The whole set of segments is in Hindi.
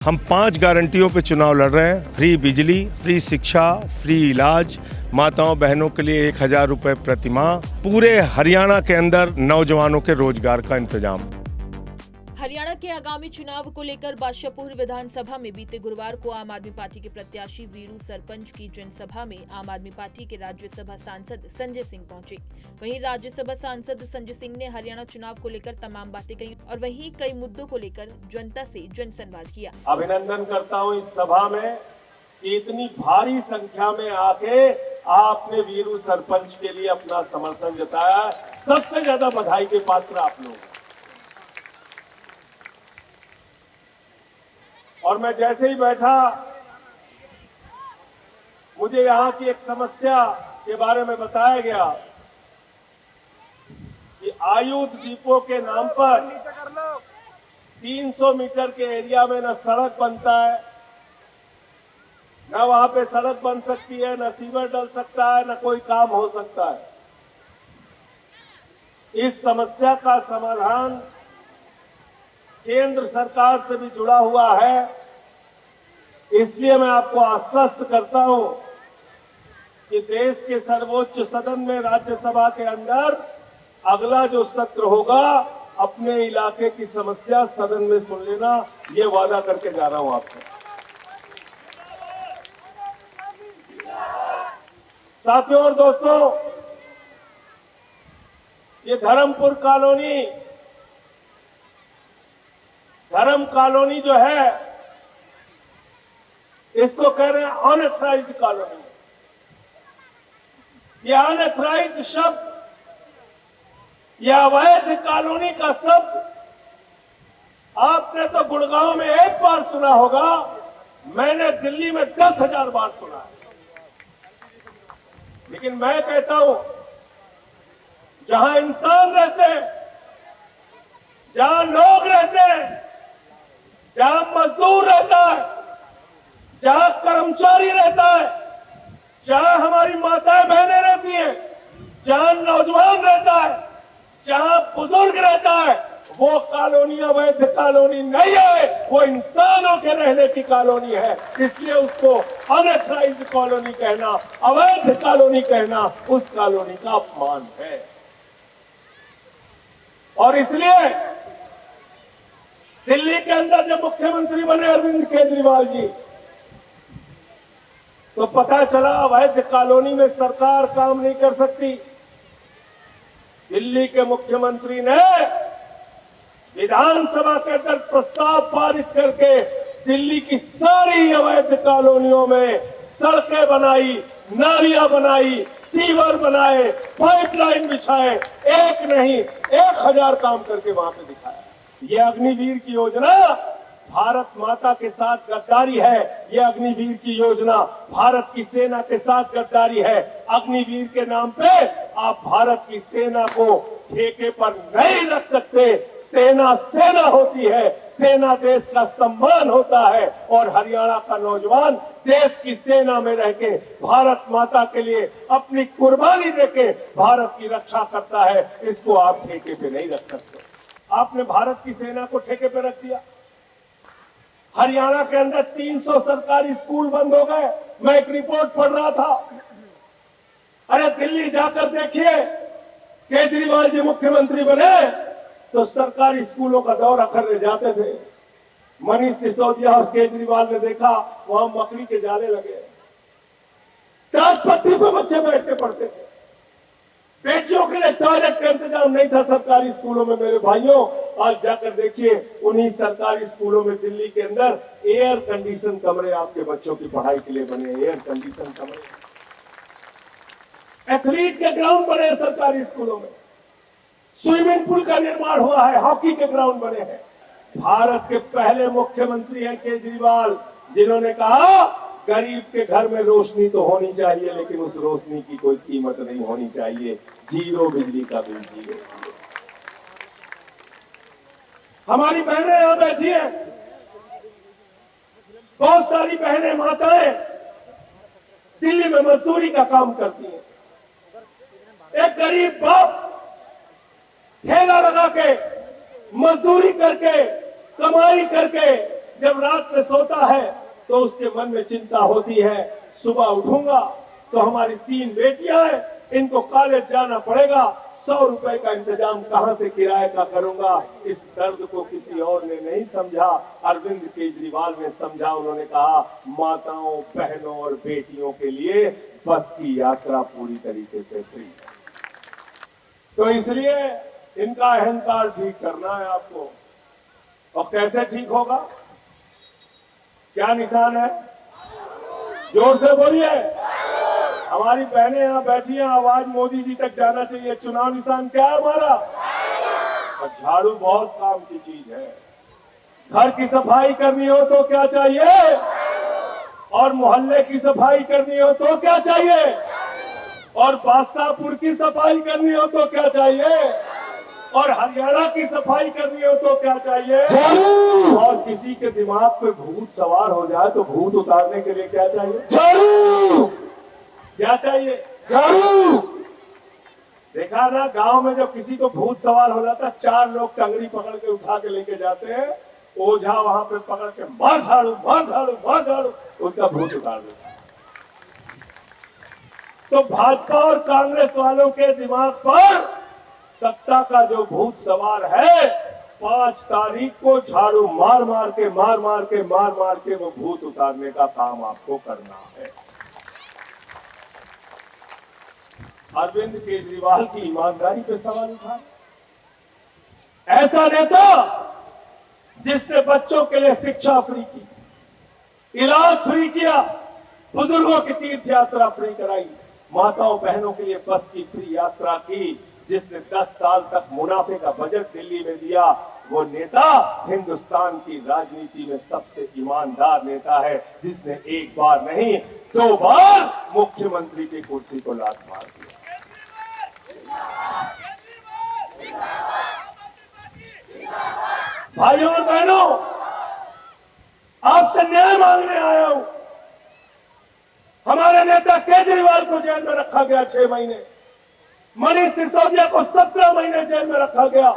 हम 5 गारंटियों पे चुनाव लड़ रहे हैं। फ्री बिजली, फ्री शिक्षा, फ्री इलाज, माताओं बहनों के लिए 1000 रुपये प्रति माह, पूरे हरियाणा के अंदर नौजवानों के रोजगार का इंतजाम। हरियाणा के आगामी चुनाव को लेकर बादशाहपुर विधानसभा में बीते गुरुवार को आम आदमी पार्टी के प्रत्याशी वीरू सरपंच की जनसभा में आम आदमी पार्टी के राज्यसभा सांसद संजय सिंह पहुंचे। वहीं राज्यसभा सांसद संजय सिंह ने हरियाणा चुनाव को लेकर तमाम बातें कही और वहीं कई मुद्दों को लेकर जनता से जनसंवाद किया। अभिनंदन करता हूं इस सभा में कि इतनी भारी संख्या में आके आपने वीरू सरपंच के लिए अपना समर्थन जताया। सबसे ज्यादा बधाई के पात्र आप लोग। और मैं जैसे ही बैठा, मुझे यहां की एक समस्या के बारे में बताया गया कि आयुध डिपो के नाम पर 300 मीटर के एरिया में न सड़क बनता है, न वहां पे सड़क बन सकती है, न सीवर डल सकता है, न कोई काम हो सकता है। इस समस्या का समाधान केंद्र सरकार से भी जुड़ा हुआ है। इसलिए मैं आपको आश्वस्त करता हूं कि देश के सर्वोच्च सदन में राज्यसभा के अंदर अगला जो सत्र होगा, अपने इलाके की समस्या सदन में सुन लेना, ये वादा करके जा रहा हूं आपको। साथियों और दोस्तों, ये धर्म कॉलोनी जो है, इसको कह रहे हैं अनऑथराइज्ड कॉलोनी। ये अनऑथराइज्ड शब्द, यह अवैध कॉलोनी का शब्द आपने तो गुड़गांव में 1 बार सुना होगा, मैंने दिल्ली में 10,000 बार सुना है। लेकिन मैं कहता हूं, जहां इंसान रहते हैं, जहां लोग रहते हैं, जहां मजदूर रहता है, जहां कर्मचारी रहता है, जहां हमारी माताएं बहनें रहती हैं, जहां नौजवान रहता है, जहां बुजुर्ग रहता है, वो कॉलोनी अवैध कॉलोनी नहीं है, वो इंसानों के रहने की कॉलोनी है। इसलिए उसको अनऑथराइज्ड कॉलोनी कहना, अवैध कॉलोनी कहना, उस कॉलोनी का अपमान है। और इसलिए दिल्ली के अंदर जब मुख्यमंत्री बने अरविंद केजरीवाल जी, तो पता चला अवैध कॉलोनी में सरकार काम नहीं कर सकती। दिल्ली के मुख्यमंत्री ने विधानसभा के अंदर प्रस्ताव पारित करके दिल्ली की सारी अवैध कॉलोनियों में सड़कें बनाई, नालियां बनाई, सीवर बनाए, पाइपलाइन बिछाए, एक नहीं 1000 काम करके वहां पे दिखाया। ये अग्निवीर की योजना भारत माता के साथ गद्दारी है। ये अग्निवीर की योजना भारत की सेना के साथ गद्दारी है। अग्निवीर के नाम पे आप भारत की सेना को ठेके पर नहीं रख सकते। सेना सेना होती है, सेना देश का सम्मान होता है, और हरियाणा का नौजवान देश की सेना में रह के भारत माता के लिए अपनी कुर्बानी देके भारत की रक्षा करता है। इसको आप ठेके पे नहीं रख सकते। आपने भारत की सेना को ठेके पे रख दिया। हरियाणा के अंदर 300 सरकारी स्कूल बंद हो गए। मैं एक रिपोर्ट पढ़ रहा था। अरे दिल्ली जाकर देखिए, केजरीवाल जी मुख्यमंत्री बने तो सरकारी स्कूलों का दौरा करने जाते थे। मनीष सिसोदिया और केजरीवाल ने देखा, वहां मकड़ी के जाले लगे, टाट पट्टी पे बच्चे बैठ के पढ़ते थे। बेटियों के लिए टॉयलेट का इंतजाम नहीं था सरकारी स्कूलों में। मेरे भाइयों, आज जाकर देखिए, उन्हीं सरकारी स्कूलों में दिल्ली के अंदर एयर कंडीशन कमरे आपके बच्चों की पढ़ाई के लिए बने। एयर कंडीशन कमरे, एथलीट के ग्राउंड बने हैं सरकारी स्कूलों में, स्विमिंग पूल का निर्माण हुआ है, हॉकी के ग्राउंड बने हैं। भारत के पहले मुख्यमंत्री हैं केजरीवाल, जिन्होंने कहा गरीब के घर में रोशनी तो होनी चाहिए, लेकिन उस रोशनी की कोई कीमत नहीं होनी चाहिए। 0 बिजली का बिल, 0। हमारी बहनें यहां बैठी हैं, बहुत सारी बहनें माताएं दिल्ली में मजदूरी का काम करती हैं। एक गरीब बाप ठेला लगा के मजदूरी करके कमाई करके जब रात में सोता है तो उसके मन में चिंता होती है, सुबह उठूंगा तो हमारी 3 बेटियां हैं, इनको कॉलेज जाना पड़ेगा, 100 रुपए का इंतजाम कहां से किराए का करूंगा। इस दर्द को किसी और ने नहीं समझा, अरविंद केजरीवाल ने समझा। उन्होंने कहा माताओं, बहनों और बेटियों के लिए बस की यात्रा पूरी तरीके से फ्री। तो इसलिए इनका अहंकार ठीक करना है आपको। और कैसे ठीक होगा, क्या निशान है? जोर से बोलिए। हमारी बहनें यहाँ बैठी हैं, आवाज मोदी जी तक जाना चाहिए। चुनाव निशान क्या है हमारा? और झाड़ू बहुत काम की चीज है। घर की सफाई करनी हो तो क्या चाहिए, और मोहल्ले की सफाई करनी हो तो क्या चाहिए, और बादशाहपुर की सफाई करनी हो तो क्या चाहिए, और हरियाणा की सफाई करनी हो तो क्या चाहिए, और किसी के दिमाग पे भूत सवार हो जाए तो भूत उतारने के लिए क्या चाहिए? झाड़ू। क्या चाहिए? झाड़ू। देखा ना, गांव में जब किसी को भूत सवार हो जाता, 4 लोग टंगड़ी पकड़ के उठा के लेके जाते हैं, ओझा वहां पे पकड़ के मार झाड़ू, मार झाड़ू, मार झाड़ू, उसका भूत उतार देता। तो भाजपा और कांग्रेस वालों के दिमाग पर सत्ता का जो भूत सवार है, 5 तारीख को झाड़ू मार मार के वो भूत उतारने का काम आपको करना है। अरविंद केजरीवाल की ईमानदारी पे सवाल उठा। ऐसा नेता जिसने बच्चों के लिए शिक्षा फ्री की, इलाज फ्री किया, बुजुर्गों की तीर्थ यात्रा फ्री कराई, माताओं बहनों के लिए बस की फ्री यात्रा की, जिसने 10 साल तक मुनाफे का बजट दिल्ली में दिया, वो नेता हिंदुस्तान की राजनीति में सबसे ईमानदार नेता है, जिसने एक बार नहीं 2 बार मुख्यमंत्री की कुर्सी को लात मार दिया। भाइयों और बहनों, आपसे न्याय मांगने आया हूं। हमारे नेता केजरीवाल को जेल में रखा गया 6 महीने, मनीष सिसोदिया को 17 महीने जेल में रखा गया,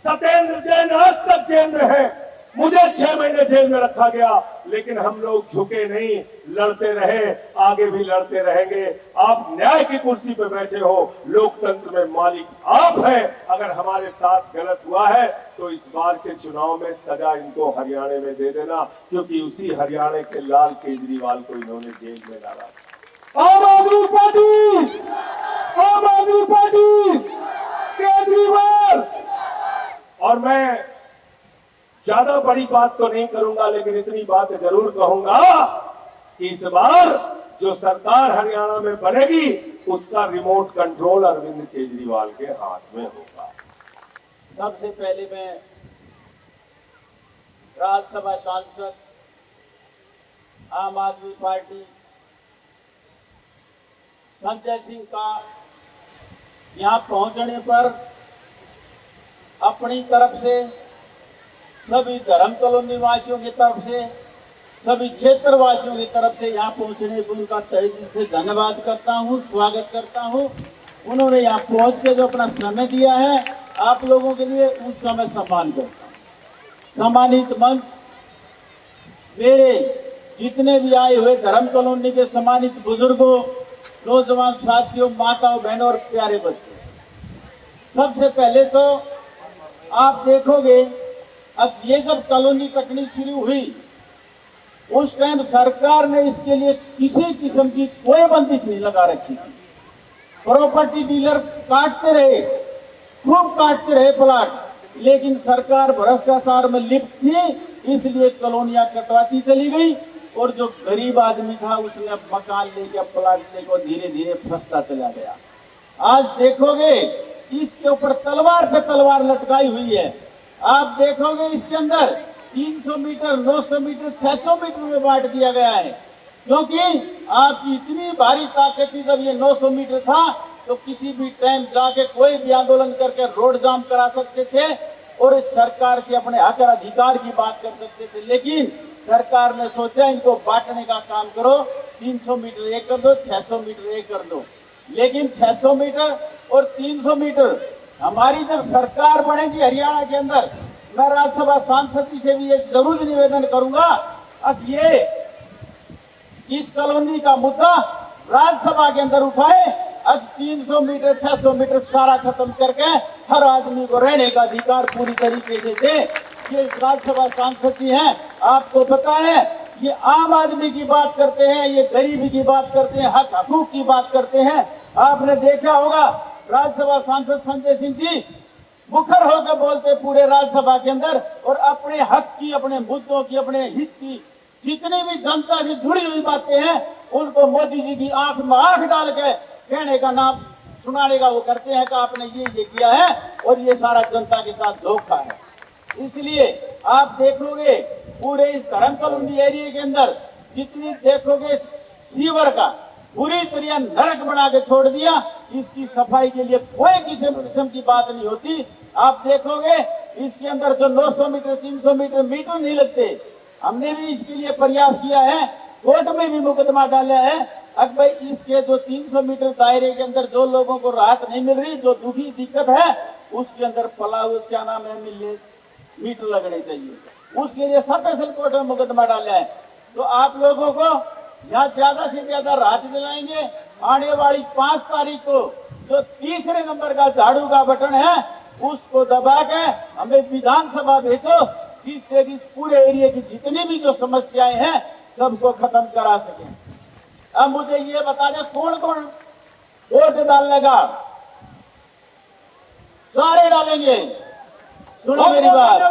सत्येंद्र जैन आज तक जेल में है, मुझे 6 महीने जेल में रखा गया, लेकिन हम लोग झुके नहीं, लड़ते रहे, आगे भी लड़ते रहेंगे। आप न्याय की कुर्सी पर बैठे हो, लोकतंत्र में मालिक आप हैं। अगर हमारे साथ गलत हुआ है तो इस बार के चुनाव में सजा इनको हरियाणा में दे देना, क्योंकि उसी हरियाणा के लाल केजरीवाल को इन्होंने जेल में डाला। आम आदमी पार्टी, आम आदमी पार्टी, केजरीवाल। और मैं ज्यादा बड़ी बात तो नहीं करूंगा, लेकिन इतनी बात जरूर कहूंगा कि इस बार जो सरकार हरियाणा में बनेगी, उसका रिमोट कंट्रोल अरविंद केजरीवाल के हाथ में होगा। सबसे पहले मैं राज्यसभा सांसद आम आदमी पार्टी संजय सिंह का यहाँ पहुंचने पर अपनी तरफ से, सभी धर्म कॉलोनी वासियों की तरफ से, सभी क्षेत्र वासियों की तरफ से यहाँ पहुँचने पर उनका तहे दिल से धन्यवाद करता हूँ, स्वागत करता हूँ। उन्होंने यहाँ पहुँच के जो अपना समय दिया है आप लोगों के लिए, उसका मैं सम्मान करता हूँ। सम्मानित मंच, मेरे जितने भी आए हुए धर्म कॉलोनी के सम्मानित बुजुर्गों, नौजवान साथियों, माताओं, बहनों और प्यारे बच्चों, सबसे पहले तो आप देखोगे, अब ये जब कॉलोनी कटनी शुरू हुई, उस टाइम सरकार ने इसके लिए किसी किस्म की कोई बंदिश नहीं लगा रखी थी। प्रॉपर्टी डीलर काटते रहे, खूब काटते रहे प्लाट, लेकिन सरकार भ्रष्टाचार में लिप्त थी, इसलिए कॉलोनियां कटवाती चली गई, और जो गरीब आदमी था उसने मकान लेके, प्लाट लेकर धीरे धीरे फंसता चला गया। आज देखोगे इसके ऊपर तलवार पे तलवार लटकाई हुई है। आप देखोगे इसके अंदर 300 मीटर, 900 मीटर, 600 मीटर में बांट दिया गया है, क्योंकि आपकी इतनी भारी ताकत थी। जब ये 900 मीटर था तो किसी भी टाइम जाके कोई भी आंदोलन करके रोड जाम करा सकते थे और इस सरकार से अपने हक और अधिकार की बात कर सकते थे, लेकिन सरकार ने सोचा इनको बांटने का काम करो, 300 मीटर एक कर दो, 600 मीटर एक कर दो। लेकिन 600 मीटर और 300 मीटर हमारी जब सरकार बनेगी हरियाणा के अंदर, मैं राज्यसभा सांसद जी से भी एक जरूर निवेदन करूंगा, अब ये इस कॉलोनी का मुद्दा राज्यसभा के अंदर उठाए, आज 300 मीटर 600 मीटर सारा खत्म करके हर आदमी को रहने का अधिकार पूरी तरीके से दे। ये राज्यसभा सांसद जी हैं, आपको पता है ये आम आदमी की बात करते हैं, ये गरीबी की बात करते हैं, हक हकूक की बात करते हैं। आपने देखा होगा राज्यसभा सांसद संजय सिंह जी मुखर होकर बोलते पूरे राज्यसभा के अंदर, और अपने हक की, अपने मुद्दों की, अपने हित की जितनी भी जनता से जुड़ी हुई बातें हैं उनको मोदी जी की आंख में आंख डाल के कहने का नाम सुनाने का वो करते हैं कि आपने ये किया है और ये सारा जनता के साथ धोखा है। इसलिए आप देखोगे पूरे इस धर्म कॉलोनी एरिया के अंदर जितनी देखोगे सीवर का पूरी तरह नरक बना के छोड़ दिया, इसकी सफाई के लिए कोई किस्म की बात नहीं होती। आप देखोगे इसके अंदर जो 900 मीटर 300 मीटर नहीं लगते। हमने भी इसके लिए प्रयास किया है, कोर्ट में भी मुकदमा डाला है। अब भाई इसके जो 300 मीटर दायरे के अंदर जो लोगों को राहत नहीं मिल रही, जो दुखी दिक्कत है, उसके अंदर फलाव क्या नाम है मिलने मीटर लगने चाहिए, उसके लिए स्पेशल कोर्ट में मुकदमा डाला है। तो आप लोगों को यहाँ ज्यादा से ज्यादा राहत दिलाएंगे। आने वाली 5 तारीख को जो तीसरे नंबर का झाड़ू का बटन है उसको दबा के हमें विधानसभा भेजो, जिससे इस पूरे एरिया की जितनी भी जो समस्याएं हैं सबको खत्म करा सके। अब मुझे ये बता दें कौन कौन वोट डालेगा? सारे डालेंगे। सुनो मेरी बात,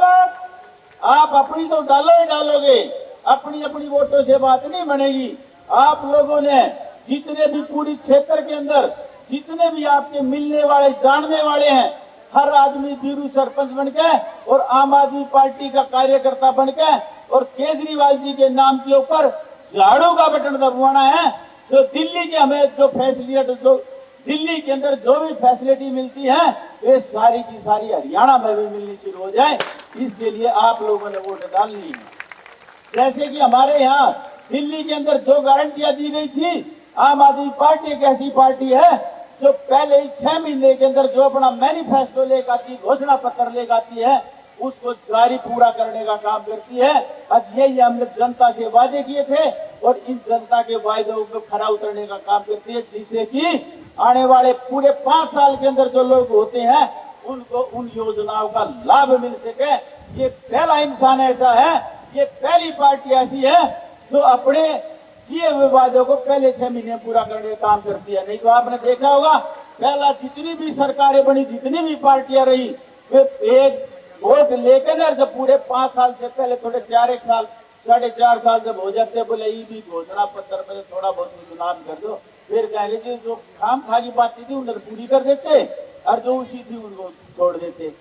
आप अपनी तो डालो ही डालोगे, अपनी अपनी वोटों से बात नहीं बनेगी। आप लोगों ने जितने भी पूरी क्षेत्र के अंदर जितने भी आपके मिलने वाले जानने वाले हैं, हर आदमी बीरू सरपंच बन के और आम आदमी पार्टी का कार्यकर्ता बन के और केजरीवाल जी के नाम के ऊपर झाड़ू का बटन दबाना है। जो दिल्ली के हमें जो फैसिलिटी, जो दिल्ली के अंदर जो भी फैसिलिटी मिलती है वे सारी की सारी हरियाणा में भी मिलनी शुरू हो जाए। इसके लिए आप लोगों ने वोट डालनी है। जैसे कि हमारे यहाँ दिल्ली के अंदर जो गारंटियां दी गई थी, आम आदमी पार्टी एक ऐसी पार्टी है जो पहले ही 6 महीने के अंदर जो अपना मैनिफेस्टो लेकर आती, घोषणा पत्र लेकर आती है, उसको जारी पूरा करने का काम करती है। अब यही हमने जनता से वादे किए थे और इन जनता के वायदों को खरा उतरने का काम करती है, जिससे कि आने वाले पूरे 5 साल के अंदर जो लोग होते हैं उनको उन योजनाओं का लाभ मिल सके। ये पहला इंसान ऐसा है, ये पहली पार्टी ऐसी है जो अपने किए हुए वादों को पहले 6 महीने पूरा करने का काम करती है। नहीं तो आपने देखा होगा पहला जितनी भी सरकारें बनी, जितनी भी पार्टियां रही, वे एक वोट लेकर जब पूरे 5 साल से पहले थोड़े 4 साल 4.5 साल जब हो जाते, बोले ये भी घोषणा पत्र में थोड़ा बहुत चुनाव कर दो, फिर कहेंगे जी जो खाम खा की बात थी उन्हें पूरी कर देते और जो उसी थी उनको छोड़ देते।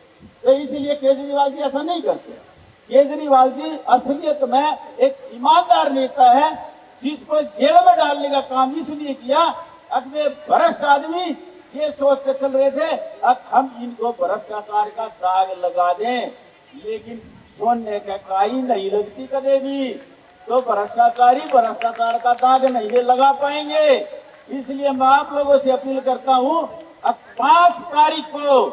तो इसीलिए केजरीवाल जी ऐसा नहीं करते। केजरीवाल जी असलियत में एक ईमानदार नेता है, जिसको जेल में डालने का काम इसलिए किया, अब वे भ्रष्ट आदमी ये सोच कर चल रहे थे अब हम इनको भ्रष्टाचार का दाग लगा दें, लेकिन सोने का काई नहीं लगती कदे भी, तो भ्रष्टाचारी भ्रष्टाचार का दाग नहीं लगा पाएंगे। इसलिए मैं आप लोगों से अपील करता हूं, अब 5 तारीख को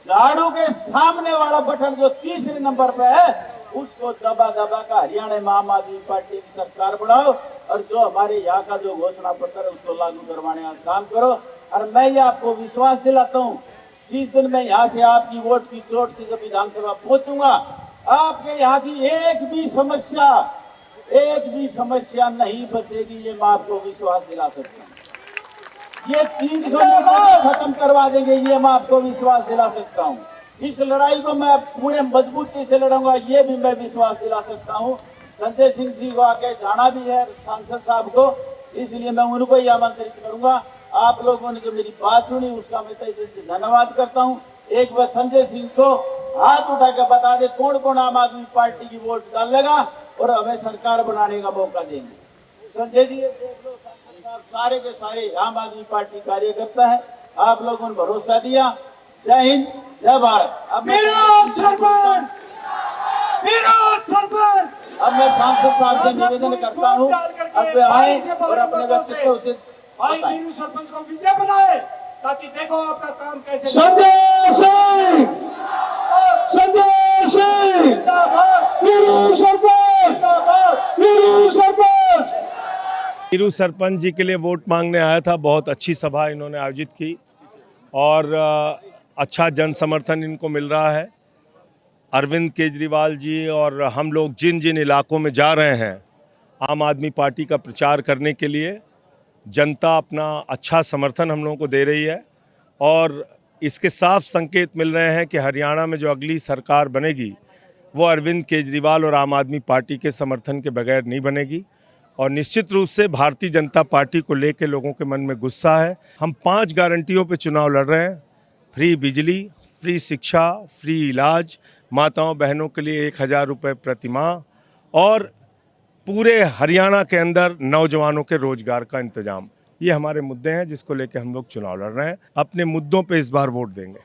झाड़ू के सामने वाला बटन जो तीसरे नंबर पे है उसको दबा का हरियाणा में आम आदमी पार्टी की सरकार बढ़ाओ और जो हमारे यहाँ का जो घोषणा पत्र है उसको लागू करवाने का काम करो। और मैं ये आपको विश्वास दिलाता हूँ, जिस दिन मैं यहाँ से आपकी वोट की चोट से जब विधानसभा पहुंचूंगा, आपके यहाँ की एक भी समस्या नहीं बचेगी, ये मैं आपको विश्वास दिला सकता हूँ। ये 300 मीटर खत्म करवा देंगे, ये मैं आपको विश्वास दिला सकता हूँ। इस लड़ाई को मैं पूरे मजबूती से लड़ूंगा, ये भी मैं विश्वास दिला सकता हूँ। संजय सिंह जी को आके जाना भी है सांसद साहब को, इसलिए मैं उनको ही आमंत्रित करूंगा। आप लोगों ने जो मेरी बात सुनी उसका मैं तहे दिल से धन्यवाद करता हूँ। एक बार संजय सिंह को हाथ उठा के बता दे कौन कौन आम आदमी पार्टी की वोट डालेगा और हमें सरकार बनाने का मौका देंगे। संजय जी देख लो, सारे के सारे आम आदमी पार्टी कार्यकर्ता है, आप लोगों ने भरोसा दिया। जय हिंद, जय भारत। अब मैं सांसद साहब से निवेदन करता हूँ, अब वे आए और अपने व्यक्तित्व से भाई मीरू सरपंच को विजय बनाए, ताकि देखो आपका काम कैसे। संजय प्रत्याशी जिंदाबाद वीरू सरपंच जिंदाबाद वीरू सरपंच। वीरू सरपंच जी के लिए वोट मांगने आया था। बहुत अच्छी सभा इन्होंने आयोजित की और अच्छा जन समर्थन इनको मिल रहा है। अरविंद केजरीवाल जी और हम लोग जिन जिन इलाकों में जा रहे हैं आम आदमी पार्टी का प्रचार करने के लिए, जनता अपना अच्छा समर्थन हम लोगों को दे रही है और इसके साफ संकेत मिल रहे हैं कि हरियाणा में जो अगली सरकार बनेगी वो अरविंद केजरीवाल और आम आदमी पार्टी के समर्थन के बगैर नहीं बनेगी। और निश्चित रूप से भारतीय जनता पार्टी को लेकर लोगों के मन में गुस्सा है। हम 5 गारंटियों पे चुनाव लड़ रहे हैं। फ्री बिजली, फ्री शिक्षा, फ्री इलाज, माताओं बहनों के लिए 1000 रुपये प्रति माह और पूरे हरियाणा के अंदर नौजवानों के रोजगार का इंतजाम। ये हमारे मुद्दे हैं जिसको लेकर हम लोग चुनाव लड़ रहे हैं। अपने मुद्दों पे इस बार वोट देंगे।